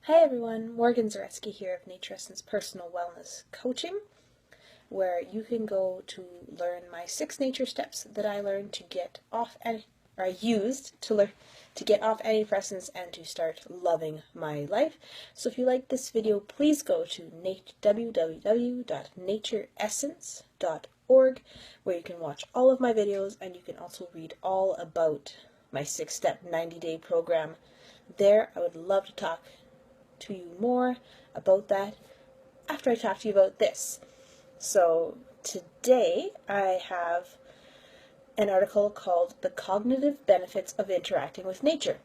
Hi everyone, Morgan Zaretsky here of Naturessence Personal Wellness Coaching, where you can go to learn my 6 nature steps that I learned to get off I used to learn to get off antidepressants and to start loving my life. So if you like this video, please go to www.naturessence.org, where you can watch all of my videos and you can also read all about my 6-step 90-day program. There, I would love to talk to you more about that after I talk to you about this. So today I have an article called The Cognitive Benefits of Interacting with Nature.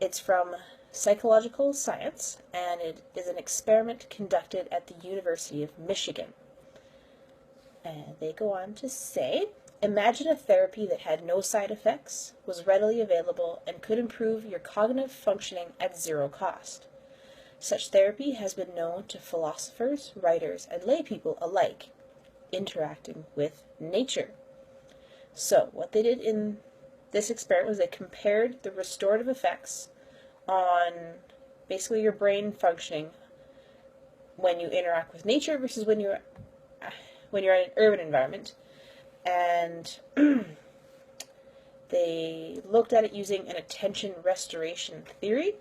It's from Psychological Science, and it is an experiment conducted at the University of Michigan. And they go on to say, imagine a therapy that had no side effects, was readily available, and could improve your cognitive functioning at zero cost. Such therapy has been known to philosophers, writers, and laypeople alike, interacting with nature. So, what they did in this experiment was they compared the restorative effects on basically your brain functioning when you interact with nature versus when you're in an urban environment. And they looked at it using an attention restoration theory,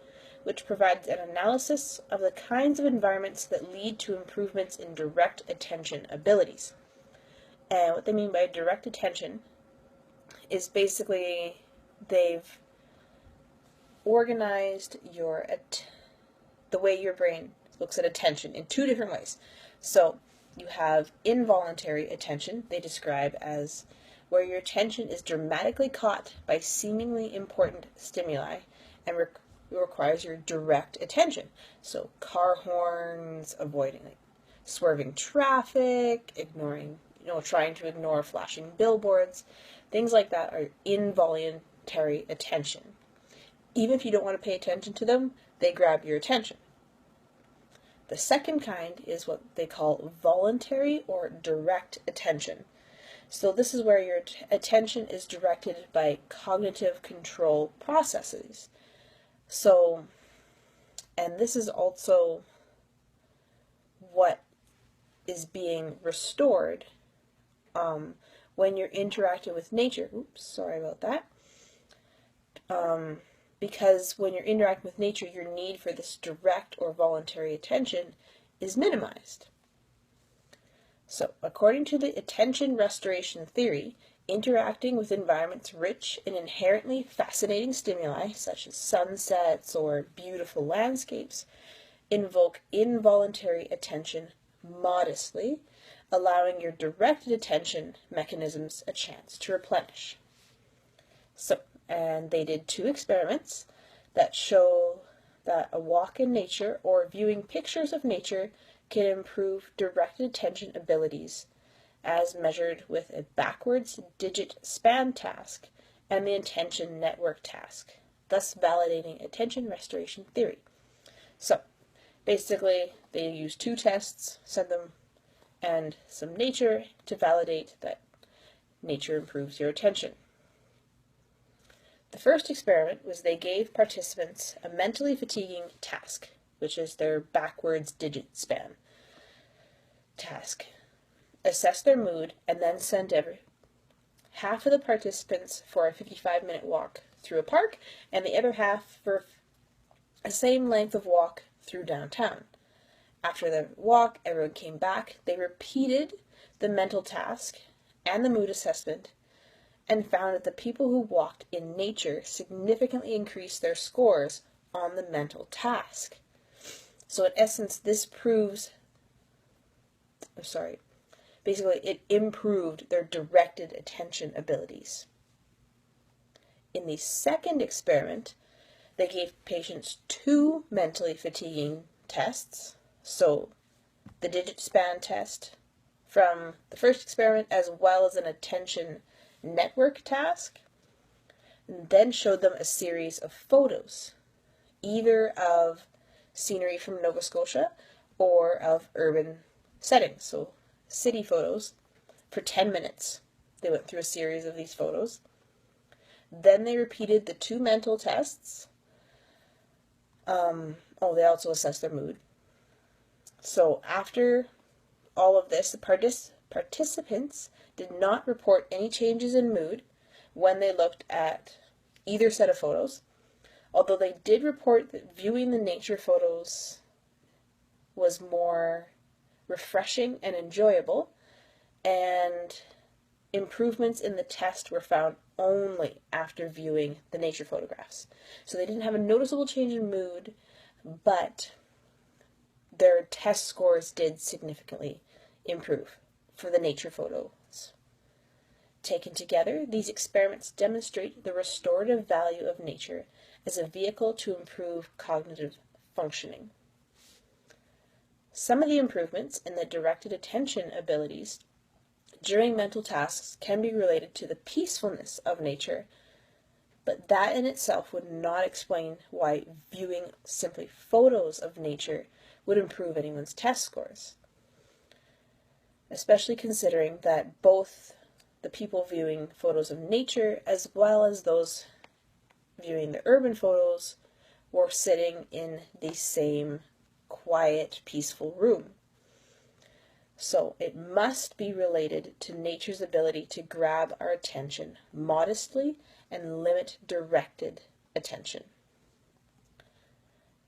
which provides an analysis of the kinds of environments that lead to improvements in direct attention abilities. And what they mean by direct attention is basically they've organized the way your brain looks at attention in 2 different ways. So you have involuntary attention, they describe as where your attention is dramatically caught by seemingly important stimuli and requires your direct attention. So car horns, avoiding swerving traffic, trying to ignore flashing billboards, things like that are involuntary attention. Even if you don't want to pay attention to them, they grab your attention. The second kind is what they call voluntary or direct attention. So this is where your attention is directed by cognitive control processes. So, and this is also what is being restored when you're interacting with nature. Oops, sorry about that. Because when you're interacting with nature, your need for this direct or voluntary attention is minimized. So, according to the attention restoration theory, interacting with environments rich in inherently fascinating stimuli, such as sunsets or beautiful landscapes, invoke involuntary attention modestly, allowing your directed attention mechanisms a chance to replenish. So, and they did 2 experiments that show that a walk in nature or viewing pictures of nature can improve directed attention abilities as measured with a backwards digit span task and the attention network task, thus validating attention restoration theory. So, basically, they use 2 tests, send them and some nature to validate that nature improves your attention. The first experiment was they gave participants a mentally fatiguing task, which is their backwards digit span task. Assess their mood, and then send half of the participants for a 55-minute walk through a park, and the other half for the same length of walk through downtown. After the walk, everyone came back. They repeated the mental task and the mood assessment and found that the people who walked in nature significantly increased their scores on the mental task. So in essence, basically it improved their directed attention abilities. In the second experiment, they gave patients 2 mentally fatiguing tests. So the digit span test from the first experiment as well as an attention network task, and then showed them a series of photos, either of scenery from Nova Scotia or of urban settings, so city photos, for 10 minutes. They went through a series of these photos. Then they repeated the 2 mental tests They also assess their mood. So after all of this, the participants did not report any changes in mood when they looked at either set of photos, although they did report that viewing the nature photos was more refreshing and enjoyable, and improvements in the test were found only after viewing the nature photographs. So they didn't have a noticeable change in mood, but their test scores did significantly improve for the nature photos. Taken together, these experiments demonstrate the restorative value of nature as a vehicle to improve cognitive functioning. Some of the improvements in the directed attention abilities during mental tasks can be related to the peacefulness of nature, but that in itself would not explain why viewing simply photos of nature would improve anyone's test scores, especially considering that both the people viewing photos of nature as well as those viewing the urban photos were sitting in the same quiet, peaceful room. So it must be related to nature's ability to grab our attention modestly and limit directed attention.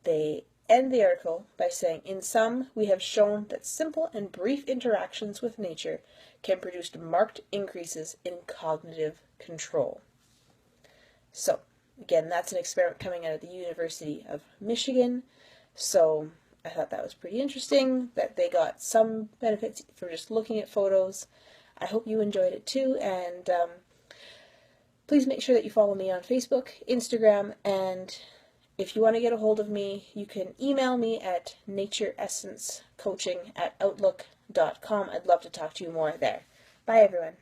They end the article by saying, in sum, we have shown that simple and brief interactions with nature can produce marked increases in cognitive control. So, again, that's an experiment coming out of the University of Michigan. So I thought that was pretty interesting, that they got some benefits for just looking at photos. I hope you enjoyed it too, and please make sure that you follow me on Facebook, Instagram, and if you want to get a hold of me, you can email me at naturessencecoaching@outlook.com. I'd love to talk to you more there. Bye, everyone.